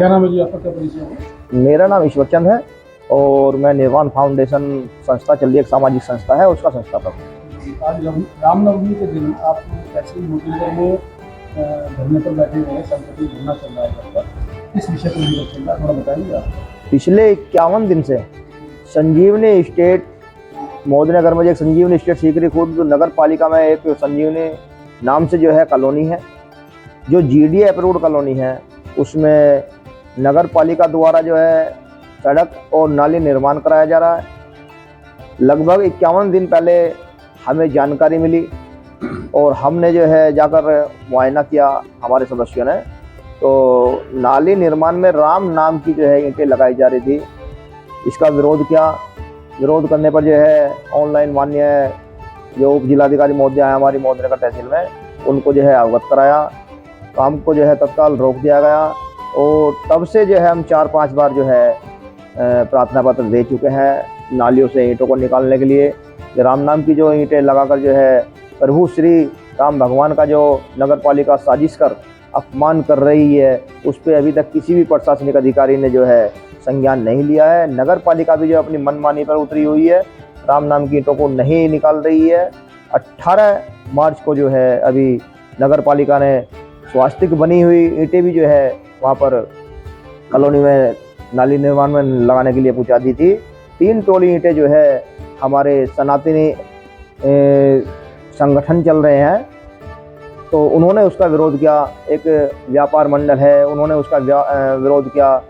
क्या नाम है जी आपका, क्या परिचय है? मेरा नाम ईश्वर चंद है और मैं निर्वाण फाउंडेशन संस्था चल रही एक सामाजिक संस्था है, उसका संस्थापक हूँ। आज रामनवमी के दिन आप तहसील मोतीनगर में धरने पर बैठे हुए हैं, संपत्ति धरना चल रहा है घर पर, किस विषय को लेकर चल रहा है, थोड़ा बताइए आप। पिछले 51 दिन से संजीवनी स्टेट मोदीनगर में एक संजीवनी स्टेट सीकरी खुर्द नगर पालिका में एक संजीवनी नाम से जो है कॉलोनी है, जो GDA अप्रूव्ड कॉलोनी है। उसमें नगर पालिका द्वारा जो है सड़क और नाली निर्माण कराया जा रहा है। लगभग 51 दिन पहले हमें जानकारी मिली और हमने जो है जाकर मुआयना किया हमारे सदस्यों ने, तो नाली निर्माण में राम नाम की जो है ईंटें लगाई जा रही थी। इसका विरोध किया। विरोध करने पर जो है ऑनलाइन माननीय जो उप जिलाधिकारी महोदय है हमारी मोदीनगर तहसील में, उनको जो है अवगत कराया। काम को जो है तत्काल रोक दिया गया और तब से जो है हम 4-5 बार जो है प्रार्थना पत्र दे चुके हैं नालियों से ईंटों को निकालने के लिए। राम नाम की जो ईंटें लगाकर जो है प्रभु श्री राम भगवान का जो नगर पालिका साजिश कर अपमान कर रही है, उस पर अभी तक किसी भी प्रशासनिक अधिकारी ने जो है संज्ञान नहीं लिया है। नगर पालिका भी जो अपनी मनमानी पर उतरी हुई है, राम नाम की ईंटों को नहीं निकाल रही है। 18 मार्च को जो है अभी नगर पालिका ने स्वास्तिक बनी हुई ईंटें भी जो है वहाँ पर कॉलोनी में नाली निर्माण में लगाने के लिए पहुँचा दी थी। 3 टोली ईंटें जो है हमारे सनातनी संगठन चल रहे हैं, तो उन्होंने उसका विरोध किया। एक व्यापार मंडल है, उन्होंने उसका विरोध किया।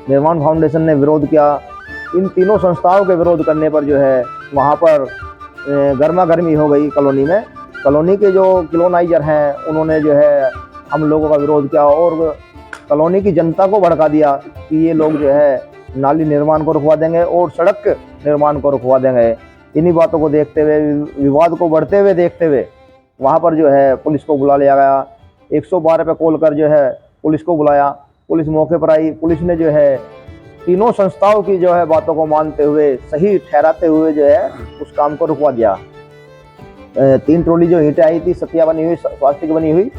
निर्वाण फाउंडेशन ने विरोध किया। इन तीनों संस्थाओं के विरोध करने पर जो है वहाँ पर गर्मा गर्मी हो गई कॉलोनी में। कॉलोनी के जो कॉलोनाइजर हैं उन्होंने जो है हम लोगों का विरोध किया और कॉलोनी की जनता को भड़का दिया कि ये लोग जो है नाली निर्माण को रुकवा देंगे और सड़क निर्माण को रुकवा देंगे। इन्हीं बातों को देखते हुए, विवाद को बढ़ते हुए देखते हुए वहाँ पर जो है पुलिस को बुला लिया गया। 112 पे कॉल कर जो है पुलिस को बुलाया। पुलिस मौके पर आई। पुलिस ने जो है तीनों संस्थाओं की जो है बातों को मानते हुए, सही ठहराते हुए जो है उस काम को रुकवा दिया। 3 ट्रॉली जो ईंटें आई थी सतिया बनी हुई, स्वास्तिक बनी हुई,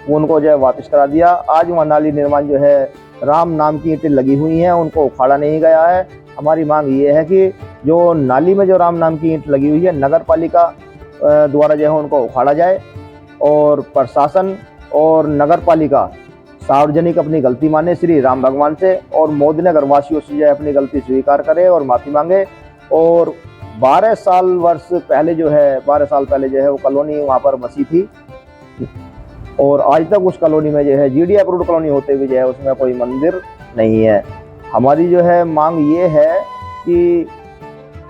वो उनको जो है वापस करा दिया। आज वहाँ नाली निर्माण जो है राम नाम की ईंटें लगी हुई हैं, उनको उखाड़ा नहीं गया है। हमारी मांग ये है कि जो नाली में जो राम नाम की ईंट लगी हुई है नगर पालिका द्वारा जो है उनको उखाड़ा जाए और प्रशासन और नगर पालिका सार्वजनिक अपनी गलती माने श्री राम भगवान से और मोदीनगर वासियों से जो है अपनी गलती स्वीकार करे और माफ़ी मांगे। और 12 साल पहले जो है वो कॉलोनी वहाँ पर बसी थी और आज तक उस कॉलोनी में जो है GDA अप्रूव्ड कॉलोनी होते हुए जो है उसमें कोई मंदिर नहीं है। हमारी जो है मांग ये है कि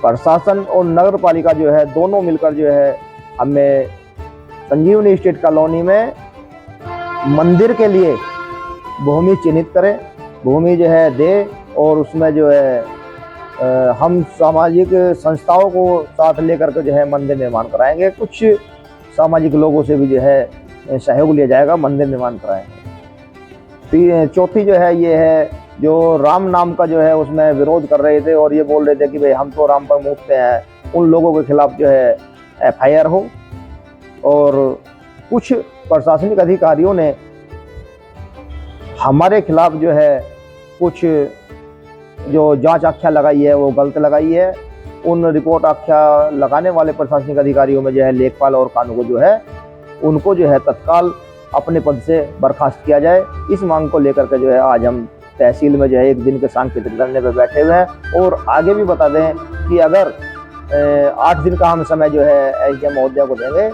प्रशासन और नगर पालिका जो है दोनों मिलकर जो है हमें संजीवनी स्टेट कॉलोनी में मंदिर के लिए भूमि चिन्हित करें, भूमि जो है दे और उसमें जो है हम सामाजिक संस्थाओं को साथ लेकर के जो है मंदिर निर्माण कराएंगे। कुछ सामाजिक लोगों से भी जो है सहयोग लिया जाएगा, मंदिर निर्माण कराएंगे। चौथी जो है ये है जो राम नाम का जो है उसमें विरोध कर रहे थे और ये बोल रहे थे कि भाई हम तो राम पर मूकते हैं, उन लोगों के खिलाफ जो है FIR हो। और कुछ प्रशासनिक अधिकारियों ने हमारे खिलाफ जो है कुछ जो जांच आख्या लगाई है वो गलत लगाई है। उन रिपोर्ट आख्या लगाने वाले प्रशासनिक अधिकारियों में जो है लेखपाल और कानून जो है उनको जो है तत्काल अपने पद से बर्खास्त किया जाए। इस मांग को लेकर के जो है आज हम तहसील में जो है 1 दिन के सांकेतिक धरने पर बैठे हुए हैं। और आगे भी बता दें कि अगर 8 दिन का हम समय जो है SDM महोदय को देंगे,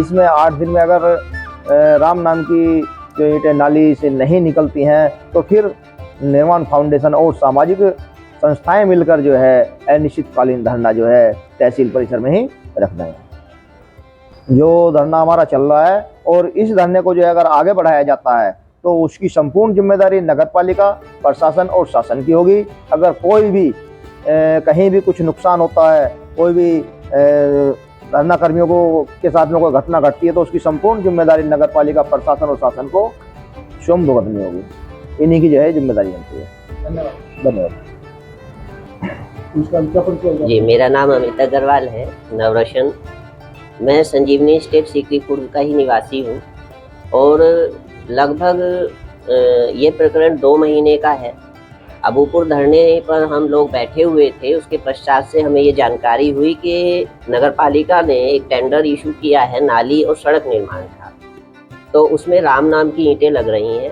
इसमें 8 दिन में अगर राम नाम की जो ईंटें नाली से नहीं निकलती हैं तो फिर निर्वाण फाउंडेशन और सामाजिक संस्थाएं मिलकर जो है अनिश्चितकालीन धरना जो है तहसील परिसर में ही रख देंगे। जो धरना हमारा चल रहा है और इस धरने को जो है अगर आगे बढ़ाया जाता है तो उसकी संपूर्ण जिम्मेदारी नगर पालिका, प्रशासन और शासन की होगी। अगर कोई भी कहीं भी कुछ नुकसान होता है, कोई भी धरना कर्मियों को के साथ में कोई घटना घटती है तो उसकी संपूर्ण जिम्मेदारी नगर पालिका, प्रशासन और शासन को स्वयं भुगतनी होगी। इन्हीं की जो है जिम्मेदारी बनती है। धन्यवाद। जी, मेरा नाम अमित अग्रवाल है, नवरोशन। मैं संजीवनी स्टेट सीकरी खुर्द का ही निवासी हूँ और लगभग ये प्रकरण 2 महीने का है। अबूपुर धरने पर हम लोग बैठे हुए थे, उसके पश्चात से हमें ये जानकारी हुई कि नगर पालिका ने एक टेंडर इशू किया है नाली और सड़क निर्माण का, तो उसमें राम नाम की ईंटें लग रही हैं,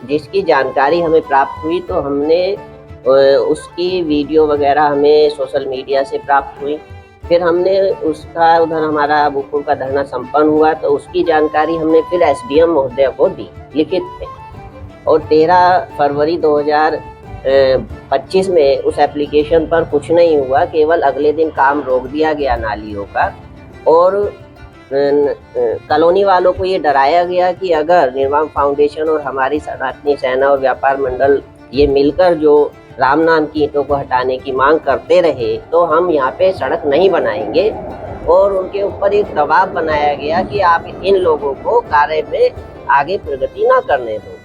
जिसकी जानकारी हमें प्राप्त हुई। तो हमने उसकी वीडियो वगैरह हमें सोशल मीडिया से प्राप्त हुई। फिर हमने उसका उधर हमारा अबूपुर का धरना संपन्न हुआ, तो उसकी जानकारी हमने फिर एसडीएम महोदय को दी लिखित में, और 13 फरवरी 2025 में उस एप्लीकेशन पर कुछ नहीं हुआ, केवल अगले दिन काम रोक दिया गया नालियों का। और कॉलोनी वालों को ये डराया गया कि अगर निर्माण फाउंडेशन और हमारी सनातनी सेना और व्यापार मंडल ये मिलकर जो राम नाम की ईंटों को हटाने की मांग करते रहे तो हम यहाँ पे सड़क नहीं बनाएंगे, और उनके ऊपर एक दबाव बनाया गया कि आप इन लोगों को कार्य में आगे प्रगति ना करने दो।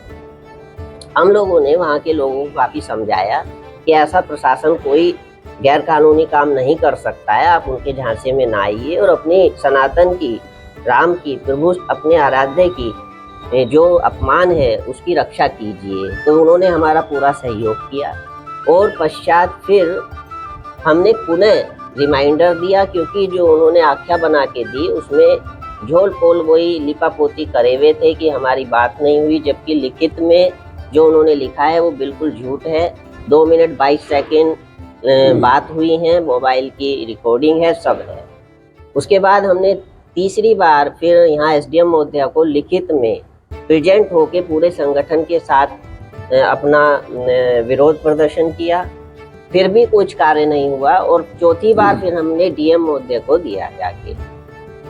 हम लोगों ने वहाँ के लोगों को काफ़ी समझाया कि ऐसा प्रशासन कोई गैर कानूनी काम नहीं कर सकता है, आप उनके झांसे में ना आइए और अपनी सनातन की, राम की, प्रभु अपने आराध्य की जो अपमान है उसकी रक्षा कीजिए। तो उन्होंने हमारा पूरा सहयोग किया, और पश्चात फिर हमने पुनः रिमाइंडर दिया, क्योंकि जो उन्होंने आख्या बना के दी उसमें झोल पोल वही लिपापोती करे हुए थे कि हमारी बात नहीं हुई, जबकि लिखित में जो उन्होंने लिखा है वो बिल्कुल झूठ है। 2 मिनट 22 सेकेंड बात हुई है, मोबाइल की रिकॉर्डिंग है, सब है। उसके बाद हमने तीसरी बार फिर यहाँ एसडीएम महोदय को लिखित में प्रेजेंट होके पूरे संगठन के साथ अपना विरोध प्रदर्शन किया, फिर भी कुछ कार्य नहीं हुआ। और चौथी बार फिर हमने डीएम महोदय को दिया जाके,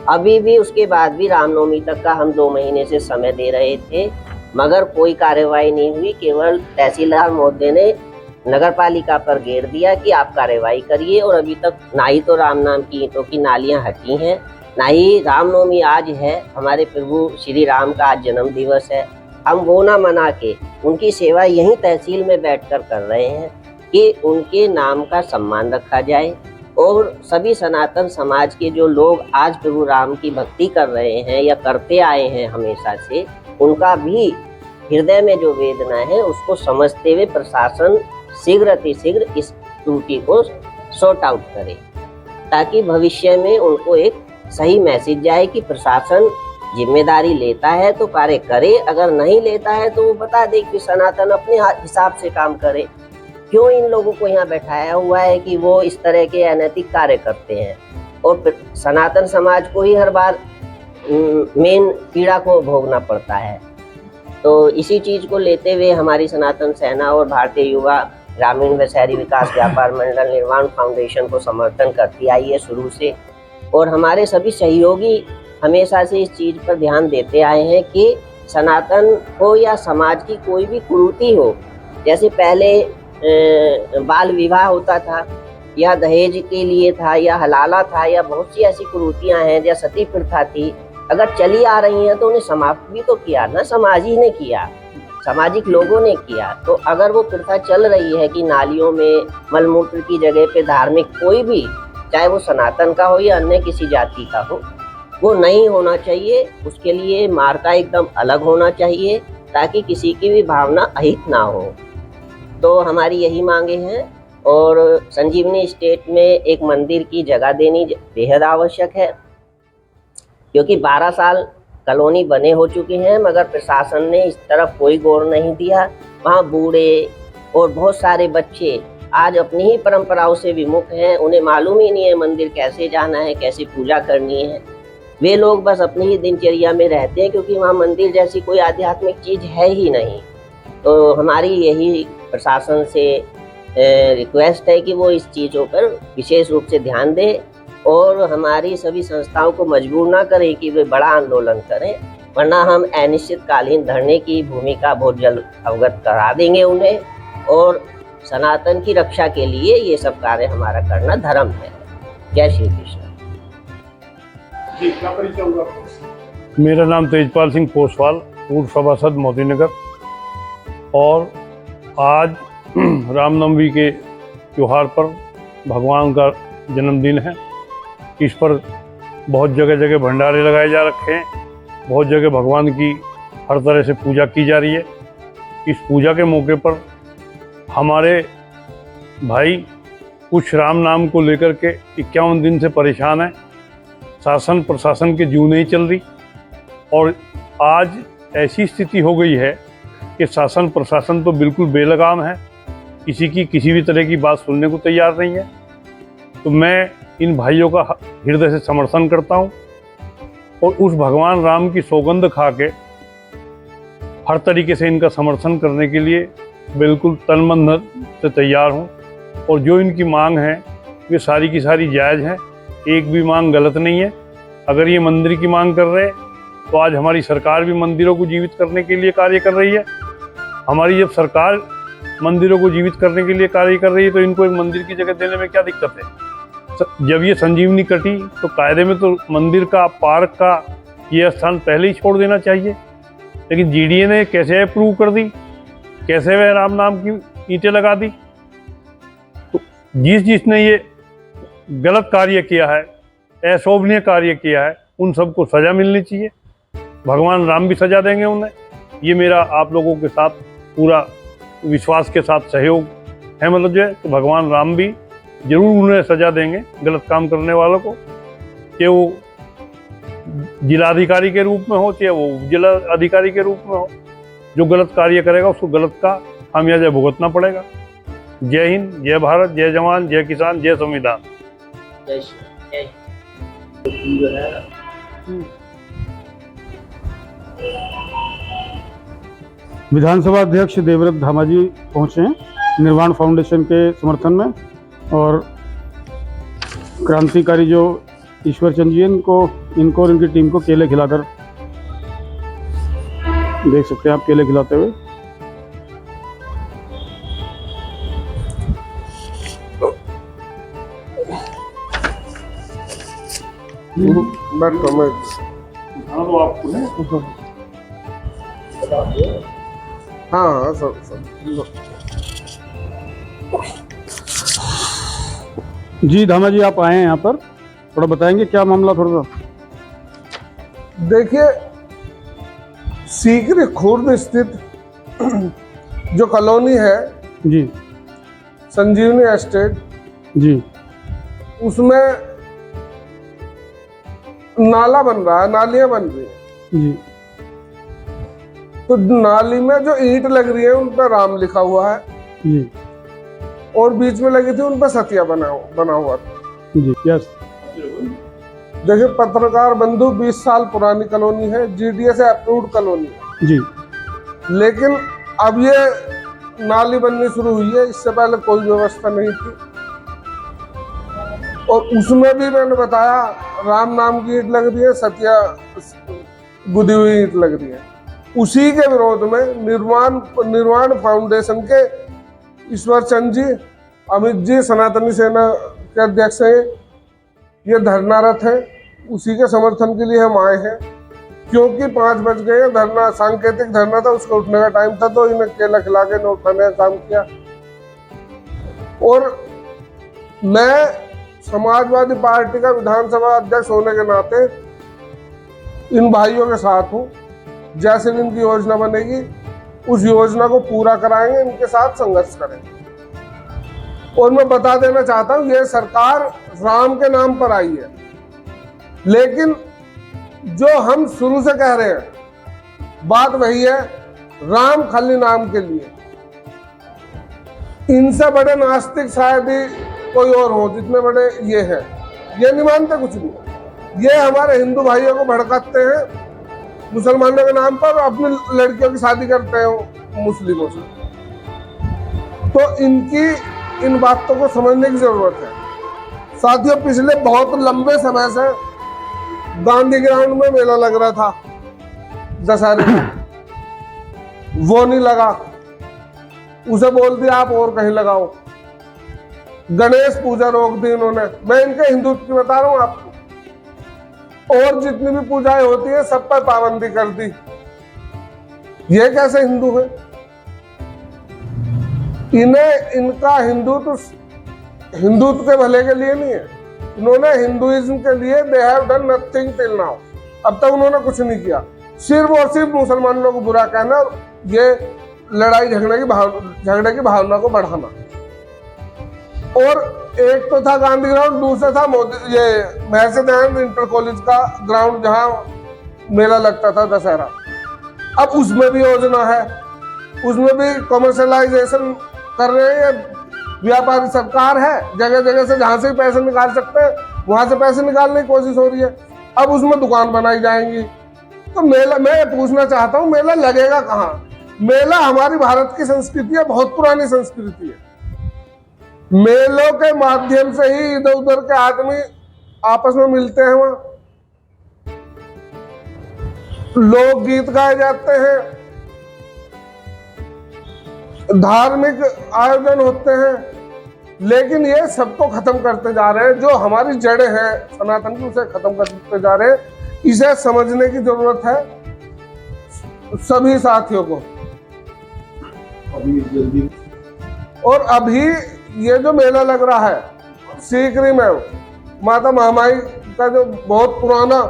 अभी भी उसके बाद भी रामनवमी तक का हम 2 महीने से समय दे रहे थे, मगर कोई कार्यवाही नहीं हुई। केवल तहसीलदार महोदय ने नगर पालिका पर घेर दिया कि आप कार्यवाही करिए, और अभी तक ना ही तो राम नाम की ईंटों की नालियां हटी हैं, ना ही रामनवमी आज है, हमारे प्रभु श्री राम का आज जन्म दिवस है। हम वो ना मना के उनकी सेवा यहीं तहसील में बैठकर कर रहे हैं कि उनके नाम का सम्मान रखा जाए, और सभी सनातन समाज के जो लोग आज प्रभु राम की भक्ति कर रहे हैं या करते आए हैं हमेशा से, उनका भी हृदय में जो वेदना है उसको समझते हुए प्रशासन शीघ्र अतिशीघ्र इस त्रुटि को सॉर्ट आउट करे, ताकि भविष्य में उनको एक सही मैसेज जाए कि प्रशासन जिम्मेदारी लेता है तो कार्य करे, अगर नहीं लेता है तो वो बता दे कि सनातन अपने हिसाब से काम करे। क्यों इन लोगों को यहाँ बैठाया हुआ है कि वो इस तरह के अनैतिक कार्य करते हैं, और सनातन समाज को ही हर बार मेन पीड़ा को भोगना पड़ता है। तो इसी चीज़ को लेते हुए हमारी सनातन सेना और भारतीय युवा ग्रामीण व शहरी विकास व्यापार मंडल निर्माण फाउंडेशन को समर्थन करती आई है शुरू से, और हमारे सभी सहयोगी हमेशा से इस चीज़ पर ध्यान देते आए हैं कि सनातन हो या समाज की कोई भी कुरीति हो, जैसे पहले बाल विवाह होता था या दहेज के लिए था या हलाला था या बहुत सी ऐसी कुरीतियाँ हैं, या सती प्रथा थी, अगर चली आ रही हैं तो उन्हें समाप्त भी तो किया ना समाज ही ने किया, सामाजिक लोगों ने किया। तो अगर वो प्रथा चल रही है कि नालियों में मलमूत्र की जगह पे धार्मिक कोई भी, चाहे वो सनातन का हो या अन्य किसी जाति का हो, वो नहीं होना चाहिए। उसके लिए मार्का एकदम अलग होना चाहिए ताकि किसी की भी भावना अहित ना हो। तो हमारी यही मांगे हैं, और संजीवनी स्टेट में एक मंदिर की जगह देनी बेहद आवश्यक है, क्योंकि 12 साल कॉलोनी बने हो चुके हैं मगर प्रशासन ने इस तरफ कोई गौर नहीं दिया। वहाँ बूढ़े और बहुत सारे बच्चे आज अपनी ही परंपराओं से विमुख हैं, उन्हें मालूम ही नहीं है मंदिर कैसे जाना है, कैसे पूजा करनी है। वे लोग बस अपनी ही दिनचर्या में रहते हैं, क्योंकि वहाँ मंदिर जैसी कोई आध्यात्मिक चीज़ है ही नहीं। तो हमारी यही प्रशासन से रिक्वेस्ट है कि वो इस चीज़ों पर विशेष रूप से ध्यान दें, और हमारी सभी संस्थाओं को मजबूर ना करें कि वे बड़ा आंदोलन करें, वरना हम अनिश्चितकालीन धरने की भूमिका बहुत जल्द अवगत करा देंगे उन्हें, और सनातन की रक्षा के लिए ये सब कार्य हमारा करना धर्म है। जय श्री कृष्ण। जी, क्या परिचय होगा आपको? मेरा नाम तेजपाल सिंह पोसवाल, पूर्व सभासद मोदीनगर। और आज रामनवमी के त्यौहार पर भगवान का जन्मदिन है। इस पर बहुत जगह जगह भंडारे लगाए जा रखे हैं, बहुत जगह भगवान की हर तरह से पूजा की जा रही है। इस पूजा के मौके पर हमारे भाई कुछ राम नाम को लेकर के 51 दिन से परेशान हैं। शासन प्रशासन के जू नहीं चल रही और आज ऐसी स्थिति हो गई है कि शासन प्रशासन तो बिल्कुल बेलगाम है, किसी की किसी भी तरह की बात सुनने को तैयार नहीं है। तो मैं इन भाइयों का हृदय से समर्थन करता हूँ और उस भगवान राम की सौगंध खा के हर तरीके से इनका समर्थन करने के लिए बिल्कुल तन मन धन से तैयार हूँ। और जो इनकी मांग है वे सारी की सारी जायज़ हैं, एक भी मांग गलत नहीं है। अगर ये मंदिर की मांग कर रहे हैं तो आज हमारी सरकार भी मंदिरों को जीवित करने के लिए कार्य कर रही है। हमारी जब सरकार मंदिरों को जीवित करने के लिए कार्य कर रही है तो इनको एक मंदिर की जगह देने में क्या दिक्कत है। जब ये संजीवनी कटी तो कायदे में तो मंदिर का, पार्क का ये स्थान पहले ही छोड़ देना चाहिए, लेकिन जीडीए ने कैसे अप्रूव कर दी, कैसे वह राम नाम की ईंटें लगा दी। तो जिसने ये गलत कार्य किया है, अशोभनीय कार्य किया है, उन सबको सज़ा मिलनी चाहिए। भगवान राम भी सज़ा देंगे उन्हें, ये मेरा आप लोगों के साथ पूरा विश्वास के साथ सहयोग है। मतलब जो है कि भगवान राम भी जरूर उन्हें सज़ा देंगे गलत काम करने वालों को, कि वो जिलाधिकारी के रूप में हो चाहे वो जिला अधिकारी के रूप में हो। जो गलत कार्य करेगा उसको गलत का खामियाजा भुगतना पड़ेगा। जय हिंद, जय भारत, जय जवान, जय किसान, जय संविधान। जय श्री विधानसभा अध्यक्ष देवव्रत धामा जी पहुंचे हैं निर्वाण फाउंडेशन के समर्थन में, और क्रांतिकारी जो ईश्वर चंद जी इनको और इनकी टीम को केले खिलाकर देख सकते हैं आप, केले खिलाते हुए। तो आपको हाँ सब जी धामा जी आप आए हैं यहाँ पर, थोड़ा बताएंगे क्या मामला थोड़ा सा। देखिए, सीकरी खुर्द स्थित जो कॉलोनी है जी संजीवनी एस्टेट, जी उसमें नाला बन रहा है, नालियां बन रही हैं। जी तो नाली में जो ईंट लग रही है उन पर राम लिखा हुआ है, जी और बीच में लगी थी उन पर सतिया बना हुआ था। जी यस। देखिए, पत्रकार बंधु 20 साल पुरानी कॉलोनी है, जीडीए से अप्रूव्ड कॉलोनी है, जी लेकिन अब ये नाली बननी शुरू हुई है, इससे पहले कोई व्यवस्था नहीं थी। और उसमें भी मैंने बताया राम नाम की ईंट लग रही है, सतिया गुदी हुई ईंट लग रही है। उसी के विरोध में निर्वाण फाउंडेशन के ईश्वर चंद जी, अमित जी, सनातनी सेना के अध्यक्ष हैं, ये धरनारत है। उसी के समर्थन के लिए हम आए हैं, क्योंकि 5 बज गए, धरना सांकेतिक धरना था, उसका उठने का टाइम था, तो इन्हें केला खिला के न उठाने का काम किया। और मैं समाजवादी पार्टी का विधानसभा अध्यक्ष होने के नाते इन भाइयों के साथ हूँ। जैसे भी इनकी योजना बनेगी उस योजना को पूरा कराएंगे, इनके साथ संघर्ष करेंगे। और मैं बता देना चाहता हूँ, ये सरकार राम के नाम पर आई है, लेकिन जो हम शुरू से कह रहे हैं बात वही है, राम खाली नाम के लिए। इनसे बड़े नास्तिक शायद ही कोई और हो, जितने बड़े ये हैं, ये नहीं मानते कुछ भी। ये हमारे हिंदू भाइयों को भड़काते हैं, मुसलमानों के नाम पर अपनी लड़कियों की शादी करते हैं मुस्लिमों से। तो इनकी इन बातों को समझने की जरूरत है। साथियों, पिछले बहुत लंबे समय से गांधी ग्राउंड में मेला लग रहा था दशहरे में, वो नहीं लगा, उसे बोल दिया आप और कहीं लगाओ। गणेश पूजा रोक दी इन्होंने। मैं इनके हिंदुत्व की बता रहा हूँ आपको। और जितनी भी पूजाएं होती है सब पर पाबंदी कर दी। ये कैसे हिंदू है? इन्हें इनका हिंदुत्व के भले के लिए नहीं है, इन्होंने हिंदुइज्म के लिए they have done nothing till now. अब तक उन्होंने कुछ नहीं किया। सिर्फ और सिर्फ मुसलमानों को बुरा कहना, ये लड़ाई झगड़े की भावना को बढ़ाना। और एक तो था गांधी ग्राउंड, दूसरा था ये महर्षि दयानंद इंटर कॉलेज का ग्राउंड जहां मेला लगता था दशहरा। अब उसमें भी योजना है, उसमें भी कमर्शलाइजेशन कर रहे हैं। व्यापारी सरकार है, जगह जगह से जहां से पैसे निकाल सकते हैं वहां से पैसे निकालने की कोशिश हो रही है। अब उसमें दुकान बनाई जाएंगी। तो मेला, मैं पूछना चाहता हूँ, मेला लगेगा कहाँ? मेला हमारी भारत की संस्कृति है, बहुत पुरानी संस्कृति है। मेलों के माध्यम से ही इधर उधर के आदमी आपस में मिलते हैं, वहां लोकगीत गाए जाते हैं, धार्मिक आयोजन होते हैं। लेकिन ये सबको खत्म करते जा रहे हैं। जो हमारी जड़ें हैं सनातन की, उसे खत्म करते जा रहे हैं। इसे समझने की जरूरत है सभी साथियों को। अभी जल्दी और अभी ये जो मेला लग रहा है सीकरी में, माता महामाई का जो बहुत पुराना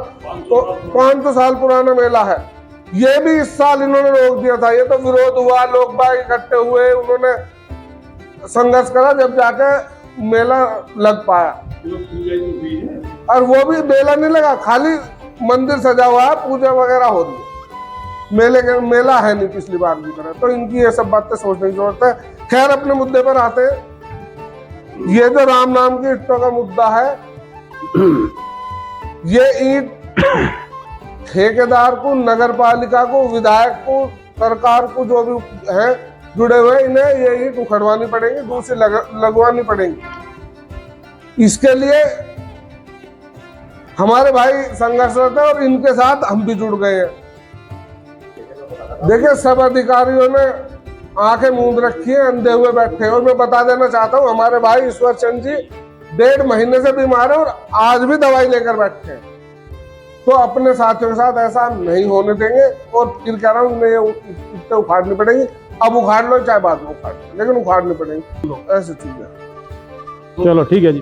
500 साल पुराना मेला है, ये भी इस साल इन्होंने रोक दिया था। ये तो विरोध हुआ, लोग बाग इकट्ठे हुए, उन्होंने संघर्ष करा, जब जाके मेला लग पाया। और वो भी मेला नहीं लगा, खाली मंदिर सजा हुआ है, पूजा वगैरह हो रही है। मेला है नहीं पिछली बार की तरह। तो इनकी ये सब बातें सोचने की जरूरत है। खैर, अपने मुद्दे पर आते हैं। ये जो राम नाम की ईंटों का मुद्दा है, ये ईंट ठेकेदार को, नगर पालिका को, विधायक को, सरकार को, जो भी है जुड़े हुए, इन्हें ये ईंट उखड़वानी पड़ेगी, दूसरी लगवानी पड़ेगी। इसके लिए हमारे भाई संघर्षरत है और इनके साथ हम भी जुड़ गए हैं। देखिए, सब अधिकारियों ने आंखें मूंद रखी है, अंधे हुए बैठे हैं। और मैं बता देना चाहता हूँ, हमारे भाई ईश्वर चंद जी 1.5 महीने से बीमार है और आज भी दवाई लेकर बैठे हैं। तो अपने साथियों के साथ ऐसा नहीं होने देंगे। और फिर कह रहा हूँ, ये इतने उखाड़नी पड़ेगी। अब उखाड़ लो, चाहे बाद में उखाड़ लो, लेकिन उखाड़नी पड़ेगी। ऐसी चीज है। चलो ठीक है जी।